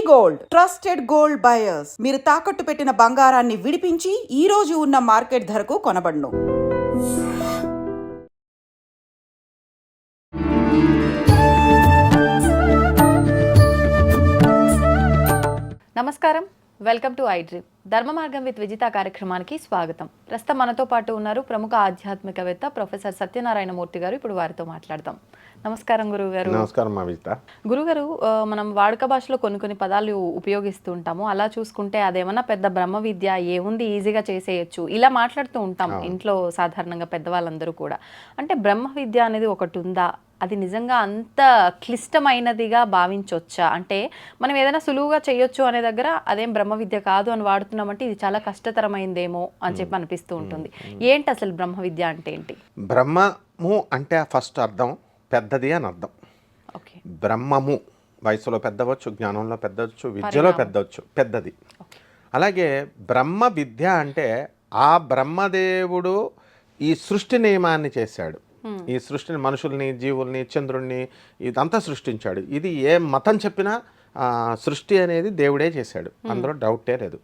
Gold trusted gold buyers. మీరు తాకట్టు పెట్టిన బంగారాన్ని విడిపించి ఈ రోజు ఉన్న మార్కెట్ ధరకు కొనబడును. నమస్కారం, వెల్కమ్ టు ఐడ్రీమ్. ధర్మ మార్గం విత్ విజిత కార్యక్రమానికి స్వాగతం. ప్రస్తుతం మనతో పాటు ఉన్నారు ప్రముఖ ఆధ్యాత్మికవేత్త ప్రొఫెసర్ సత్యనారాయణ మూర్తి గారు. ఇప్పుడు వారితో మాట్లాడదాం. నమస్కారం గురువుగారు. నమస్కారం విజిత. గురుగారు, మనం వాడుక భాషలో కొన్ని పదాలు ఉపయోగిస్తూ ఉంటాము. అలా చూసుకుంటే అదేమన్నా పెద్ద బ్రహ్మ విద్య, ఏముంది ఈజీగా చేసేయచ్చు, ఇలా మాట్లాడుతూ ఉంటాం ఇంట్లో సాధారణంగా పెద్దవాళ్ళందరూ కూడా. అంటే బ్రహ్మ విద్య అనేది ఒకటి ఉందా? అది నిజంగా అంత క్లిష్టమైనదిగా భావించవచ్చా? అంటే మనం ఏదైనా సులువుగా చేయొచ్చు అనే దగ్గర అదేం బ్రహ్మ విద్య కాదు అని వాడుతున్నామంటే ఇది చాలా కష్టతరమైందేమో అని చెప్పి అనిపిస్తూ ఉంటుంది. ఏంటి అసలు బ్రహ్మ విద్య అంటే ఏంటి? బ్రహ్మము అంటే ఫస్ట్ అర్థం పెద్దది అని అర్థం. ఓకే. బ్రహ్మము వయసులో పెద్దవచ్చు, జ్ఞానంలో పెద్దవచ్చు, విద్యలో పెద్దది. అలాగే బ్రహ్మ విద్య అంటే ఆ బ్రహ్మదేవుడు ఈ సృష్టి నియమాన్ని చేశాడు. ఈ సృష్టిని, మనుషుల్ని, జీవుల్ని, చంద్రుణ్ణి ఇదంతా సృష్టించాడు. ఇది ఏ మతం చెప్పినా సృష్టి అనేది దేవుడే చేశాడు, అందులో డౌటే లేదు.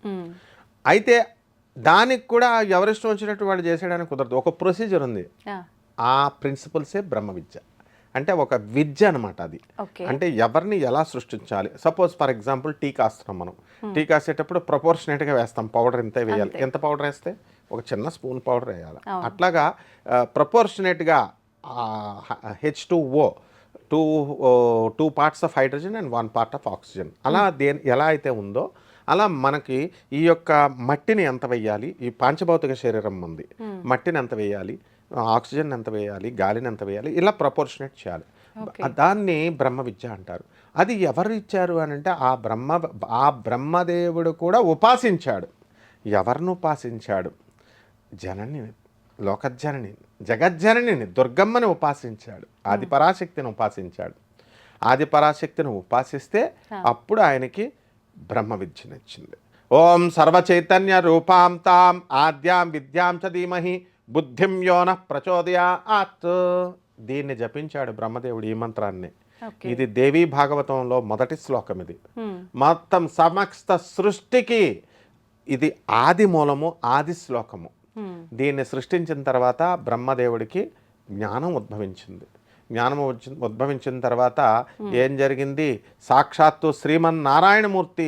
అయితే దానికి కూడా ఎవరిష్టం వచ్చినట్టు వాడు చేసేయడానికి కుదరదు. ఒక ప్రొసీజర్ ఉంది. ఆ ప్రిన్సిపల్సే బ్రహ్మ విద్య అంటే ఒక విద్య అనమాట. అది అంటే ఎవరిని ఎలా సృష్టించాలి. సపోజ్ ఫర్ ఎగ్జాంపుల్ టీ కాస్తున్నాం. మనం టీ కాసేటప్పుడు ప్రపోర్షనేట్గా వేస్తాం. పౌడర్ ఎంత వేయాలి, ఎంత పౌడర్ వేస్తే ఒక చిన్న స్పూన్ పౌడర్ వేయాలి. అట్లాగా ప్రపోర్షనేట్గా H2O, two parts of hydrogen and 1 part of oxygen, అలా ఎలా అయితే ఉందో అలా మనకి ఈ యొక్క మట్టిని ఎంత వేయాలి, ఈ పాంచభౌతిక శరీరం ఉంది, మట్టిని ఎంత వేయాలి, ఆక్సిజన్ ఎంత వేయాలి, గాలిని ఎంత వేయాలి, ఇలా ప్రపోర్షనేట్ చేయాలి. దాన్ని బ్రహ్మ విద్య అంటారు. అది ఎవరు ఇచ్చారు అని అంటే ఆ బ్రహ్మదేవుడు కూడా ఉపాసించాడు. ఎవరిని ఉపాసించాడు? జనని, లోకజ్జనని, జగజ్జనని దుర్గమ్మని ఉపాసించాడు. ఆదిపరాశక్తిని ఉపాసించాడు. ఆదిపరాశక్తిని ఉపాసిస్తే అప్పుడు ఆయనకి బ్రహ్మ విద్యనిచ్చింది. ఓం సర్వచైతన్య రూపాం తాం ఆద్యాం విద్యాం చ ధీమహి బుద్ధిం యోన ప్రచోదయాత్. దీన్ని జపించాడు బ్రహ్మదేవుడు, ఈ మంత్రాన్ని. ఇది దేవీ భాగవతంలో మొదటి శ్లోకం. ఇది మొత్తం సమస్త సృష్టికి ఇది ఆది మూలము, ఆది శ్లోకము. దీన్ని సృష్టించిన తర్వాత బ్రహ్మదేవుడికి జ్ఞానం ఉద్భవించింది. జ్ఞానం ఉద్భవించిన తర్వాత ఏం జరిగింది? సాక్షాత్తు శ్రీమన్నారాయణమూర్తి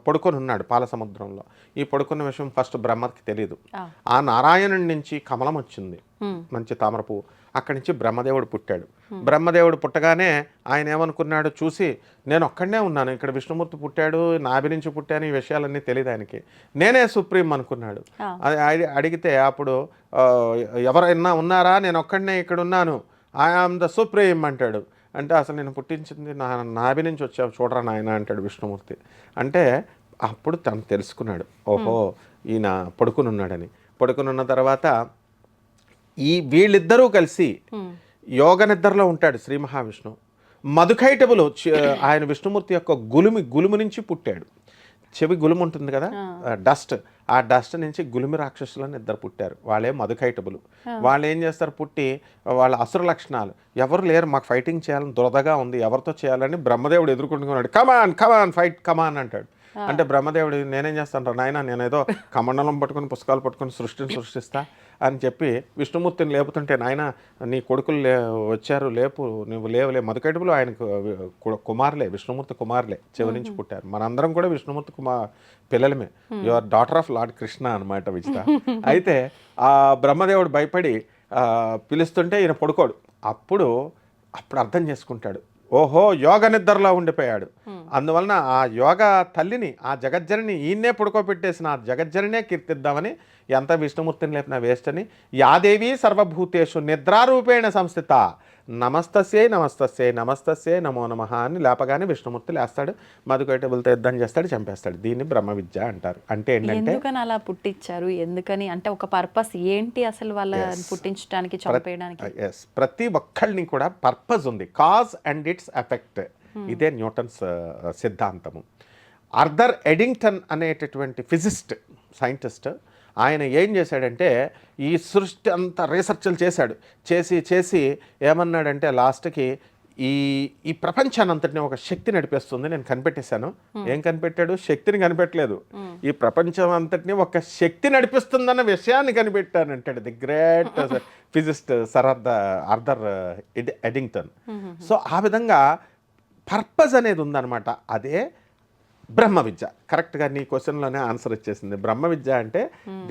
పడుకొని ఉన్నాడు పాల సముద్రంలో. ఈ పడుకున్న విషయం ఫస్ట్ బ్రహ్మకి తెలియదు. ఆ నారాయణుడి నుంచి కమలం వచ్చింది, మంచి తామర పువ్వు. అక్కడి నుంచి బ్రహ్మదేవుడు పుట్టాడు. బ్రహ్మదేవుడు పుట్టగానే ఆయన ఏమనుకున్నాడు? చూసి నేను ఒక్కడనే ఉన్నాను, ఇక్కడ విష్ణుమూర్తి పుట్టాడు, నాభి నుంచి పుట్టాను, ఈ విషయాలన్నీ తెలియదు ఆయనకి. నేనే సుప్రీం అనుకున్నాడు. అది అడిగితే అప్పుడు ఎవరైనా ఉన్నారా? నేను ఒక్కడనే ఇక్కడ ఉన్నాను, ఐ ఆమ్ ద సుప్రీం అంటాడు. అంటే అసలు నేను పుట్టించింది నాభి నుంచి వచ్చావు చూడరా నాయన అంటాడు విష్ణుమూర్తి. అంటే అప్పుడు తను తెలుసుకున్నాడు, ఓహో ఈయన పడుకుని ఉన్నాడని. పడుకుని ఉన్న తర్వాత వీళ్ళిద్దరూ కలిసి యోగ నిద్రలో ఉంటాడు శ్రీ మహావిష్ణువు. మధుకైటబులు ఆయన విష్ణుమూర్తి యొక్క గులుము నుంచి పుట్టాడు. చెవి గులుము ఉంటుంది కదా, డస్ట్, ఆ డస్ట్ నుంచి గులిమి రాక్షసులని ఇద్దరు పుట్టారు. వాళ్ళే మధుకైటబులు. వాళ్ళు ఏం చేస్తారు? పుట్టి వాళ్ళ అసుర లక్షణాలు, ఎవరు లేరు మాకు ఫైటింగ్ చేయాలని దురదగా ఉంది, ఎవరితో చేయాలని బ్రహ్మదేవుడు ఎదుర్కొంటున్నాడు. కమాన్ ఫైట్ కమాన్ అంటాడు. అంటే బ్రహ్మదేవుడు నేనేం చేస్తాను నాయన, నేనేదో కమండలం పట్టుకుని పుస్తకాలు పట్టుకుని సృష్టిస్తా అని చెప్పి విష్ణుమూర్తిని లేపుతుంటే, నాయన నీ కొడుకులు వచ్చారు, లేపు, నువ్వు లేవులే. మధుకైటబులు ఆయనకు కుమారులే, విష్ణుమూర్తి కుమారులే, చెవి నుంచి పుట్టారు. మనందరం కూడా విష్ణుమూర్తి పిల్లలమే. Your daughter of lord Krishna అనమాట విజిత. అయితే ఆ బ్రహ్మదేవుడు భయపడి పిలుస్తుంటే ఈయన పడుకోడు. అప్పుడు అర్థం చేసుకుంటాడు, ఓహో యోగ నిద్రలో ఉండిపోయాడు. అందువలన ఆ యోగ తల్లిని, ఆ జగజ్జనని ఈయన్నే పడుకోబెట్టేసిన ఆ జగజ్జననే కీర్తిద్దామని, ఎంత విష్ణుమూర్తిని లేపిన వేస్ట్ అని, యాదేవి సర్వభూతేషు నిద్రారూపేణ సంస్థిత నమస్తస్యై నమస్తస్యై నమస్తస్యై నమో నమః అని లేపగానే విష్ణుమూర్తి లేస్తాడు, మధుకైటబులతో యుద్ధం చేస్తాడు, చంపేస్తాడు. దీన్ని బ్రహ్మ విద్య అంటారు. అంటే ఏంటంటే ఎందుకని అలా పుట్టించారు, ఎందుకని అంటే ఒక పర్పస్ ఏంటి అసలు వాళ్ళని పుట్టించడానికి, చంపేయడానికి? ప్రతి ఒక్కళ్ళని కూడా పర్పస్ ఉంది, కాజ్ అండ్ ఇట్స్ ఎఫెక్ట్. ఇదే న్యూటన్స్ సిద్ధాంతము. ఆర్థర్ ఎడింగ్టన్ అనేటటువంటి ఫిజిస్ట్, సైంటిస్ట్, ఆయన ఏం చేశాడంటే ఈ సృష్టి అంతా రీసెర్చ్లు చేశాడు. చేసి ఏమన్నాడంటే లాస్ట్కి ఈ ఈ ప్రపంచాన్ని అంతటిని ఒక శక్తి నడిపేస్తుంది. నేను కనిపెట్టేశాను. ఏం కనిపెట్టాడు? శక్తిని కనిపెట్టలేదు. ఈ ప్రపంచం అంతటిని ఒక శక్తి నడిపిస్తుందన్న విషయాన్ని కనిపెట్టాను అంటాడు the great physicist sir Arthur Eddington. So ఆ విధంగా పర్పస్ అనేది ఉందన్నమాట. అదే బ్రహ్మ విద్య. కరెక్ట్గా నీ క్వశ్చన్లోనే ఆన్సర్ వచ్చేసింది. బ్రహ్మ విద్య అంటే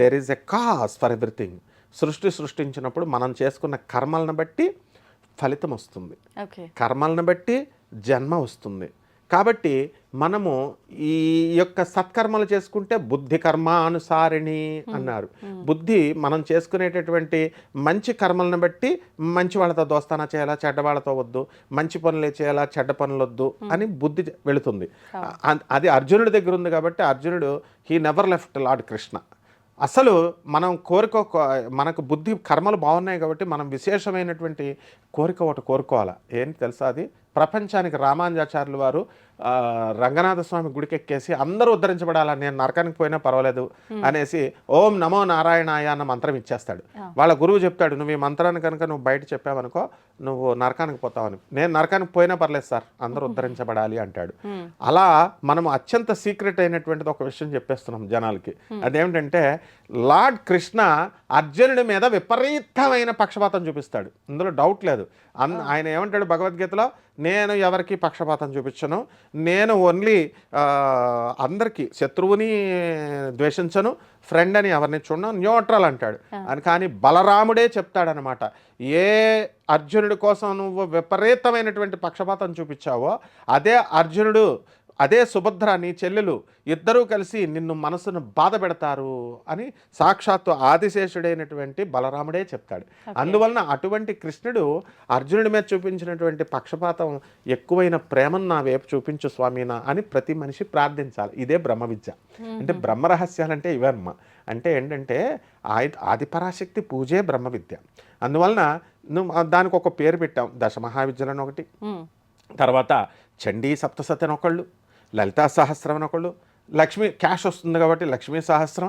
there is a cause for everything. సృష్టించినప్పుడు మనం చేసుకున్న కర్మలను బట్టి ఫలితం వస్తుంది, కర్మలను బట్టి జన్మ వస్తుంది. కాబట్టి మనము ఈ యొక్క సత్కర్మలు చేసుకుంటే బుద్ధి కర్మానుసారిణి అన్నారు. బుద్ధి మనం చేసుకునేటటువంటి మంచి కర్మలను బట్టి మంచి వాళ్ళతో దోస్తానా చేయాలా, చెడ్డ వాళ్ళతో వద్దు, మంచి పనులే చేయాలా, చెడ్డ పనులు వద్దు అని బుద్ధి వెళుతుంది. అది అర్జునుడి దగ్గర ఉంది కాబట్టి అర్జునుడు he never left lord Krishna. అసలు మనం మనకు బుద్ధి కర్మలు బాగున్నాయి కాబట్టి మనం విశేషమైనటువంటి కోరిక ఒకటి కోరుకోవాలి. ఏంటి తెలుసా? అది ప్రపంచానికి రామానుజాచార్యులు వారు రంగనాథ స్వామి గుడికెక్కేసి అందరూ ఉద్ధరించబడాలని, నేను నరకానికి పోయినా పర్వాలేదు అనేసి ఓం నమో నారాయణాయ అన్న మంత్రం ఇచ్చేస్తాడు. వాళ్ళ గురువు చెప్తాడు, నువ్వు ఈ మంత్రాన్ని కనుక నువ్వు బయట చెప్పావనుకో నువ్వు నరకానికి పోతావని. నేను నరకానికి పోయినా పర్లేదు సార్, అందరూ ఉద్ధరించబడాలి అంటాడు. అలా మనం అత్యంత సీక్రెట్ అయినటువంటిది ఒక విషయం చెప్పేస్తున్నాం జనాలకి. అదేమిటంటే లార్డ్ కృష్ణ అర్జునుడి మీద విపరీతమైన పక్షపాతం చూపిస్తాడు. ఇందులో డౌట్ లేదు. ఆయన ఏమంటాడు భగవద్గీతలో, నేను ఎవరికి పక్షపాతం చూపించను, నేను ఓన్లీ అందరికీ శత్రువుని ద్వేషించను, ఫ్రెండ్ అని ఎవరిని చూడను, న్యూట్రల్ అంటాడు అని. కానీ బలరాముడే చెప్తాడనమాట, ఏ అర్జునుడి కోసం నువ్వు విపరీతమైనటువంటి పక్షపాతం చూపించావో అదే సుభద్ర నీ చెల్లెలు ఇద్దరూ కలిసి నిన్ను మనసును బాధ పెడతారు అని సాక్షాత్తు ఆదిశేషుడైనటువంటి బలరాముడే చెప్తాడు. అందువలన అటువంటి కృష్ణుడు అర్జునుడి మీద చూపించినటువంటి పక్షపాతం ఎక్కువైన ప్రేమను నా వైపు చూపించు స్వామినా అని ప్రతి మనిషి ప్రార్థించాలి. ఇదే బ్రహ్మ విద్య. అంటే బ్రహ్మ రహస్యాలంటే ఇవన్నమా. అంటే ఏంటంటే ఆదిపరాశక్తి పూజే బ్రహ్మ విద్య. అందువలన దానికి ఒక పేరు పెట్టాం, దశమహావిద్యలను ఒకటి, తర్వాత చండీ సప్తసతి అని ఒకళ్ళు, లలితా సహస్రం అని ఒకళ్ళు, లక్ష్మీ క్యాష్ వస్తుంది కాబట్టి లక్ష్మీ సహస్రం.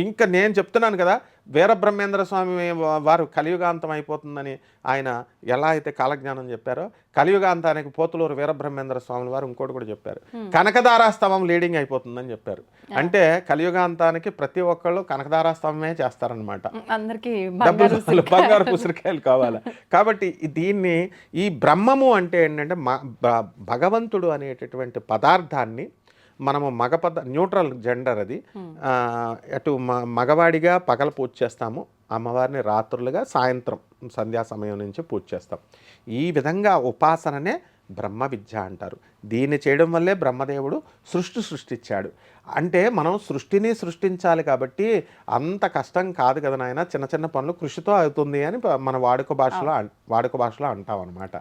ఇంకా నేను చెప్తున్నాను కదా, వీరబ్రహ్మేంద్ర స్వామి వారు కలియుగాంతం అయిపోతుందని ఆయన ఎలా అయితే కాలజ్ఞానం చెప్పారో, కలియుగాంతానికి పోతులూరు వీరబ్రహ్మేంద్ర స్వామి వారు ఇంకోటి కూడా చెప్పారు, కనకదారాస్తవం లీడింగ్ అయిపోతుందని చెప్పారు. అంటే కలియుగాంతానికి ప్రతి ఒక్కళ్ళు కనకదారాస్తవమే చేస్తారనమాట. బంగారు పుసరికాయలు కావాలి. కాబట్టి ఈ బ్రహ్మము అంటే ఏంటంటే భగవంతుడు అనేటటువంటి పదార్థాన్ని మనము న్యూట్రల్ జెండర్ అది, అటు మగవాడిగా పగల పూజ చేస్తాము, అమ్మవారిని రాత్రులుగా సాయంత్రం సంధ్యా సమయం నుంచి పూజ చేస్తాం. ఈ విధంగా ఉపాసననే బ్రహ్మ విద్య అంటారు. దీన్ని చేయడం వల్లే బ్రహ్మదేవుడు సృష్టించాడు. అంటే మనం సృష్టించాలి కాబట్టి అంత కష్టం కాదు కదా నాయన, చిన్న చిన్న పనులు కృషితో అవుతుంది అని మన వాడుక భాషలో అంటాం అనమాట.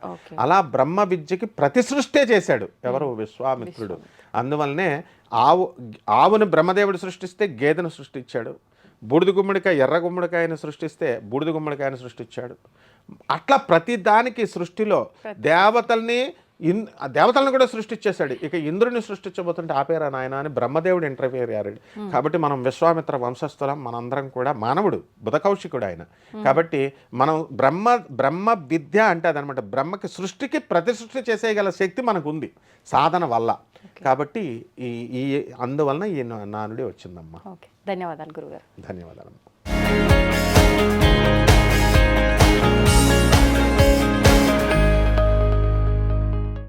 అలా బ్రహ్మ విద్యకి ప్రతి సృష్టే చేశాడు ఎవరు? విశ్వామిత్రుడు. అందువల్లనే ఆవును బ్రహ్మదేవుడు సృష్టిస్తే గేదెను సృష్టించాడు, బూడిద గుమ్మడికాయ ఎర్ర గుమ్మడికాయను సృష్టిస్తే బూడిద గుమ్మడికాయను సృష్టించాడు. అట్లా ప్రతి దానికి సృష్టిలో దేవతలను కూడా సృష్టించేశాడు. ఇక ఇంద్రుని సృష్టించబోతుంటే ఆపేరా నాయన అని బ్రహ్మదేవుడు ఇంటర్ఫియర్ అయ్యాడు. కాబట్టి మనం విశ్వామిత్ర వంశస్థులం, మనందరం కూడా మానవుడు, బుధకౌశికుడు ఆయన. కాబట్టి మనం బ్రహ్మ విద్య అంటే అదనమాట. బ్రహ్మకి సృష్టికి ప్రతి సృష్టి చేసేయగల శక్తి మనకు ఉంది సాధన వల్ల. కాబట్టి అందువలన ఈ నానుడి వచ్చిందమ్మా. ధన్యవాదాలు గురుగారు. ధన్యవాదాలు.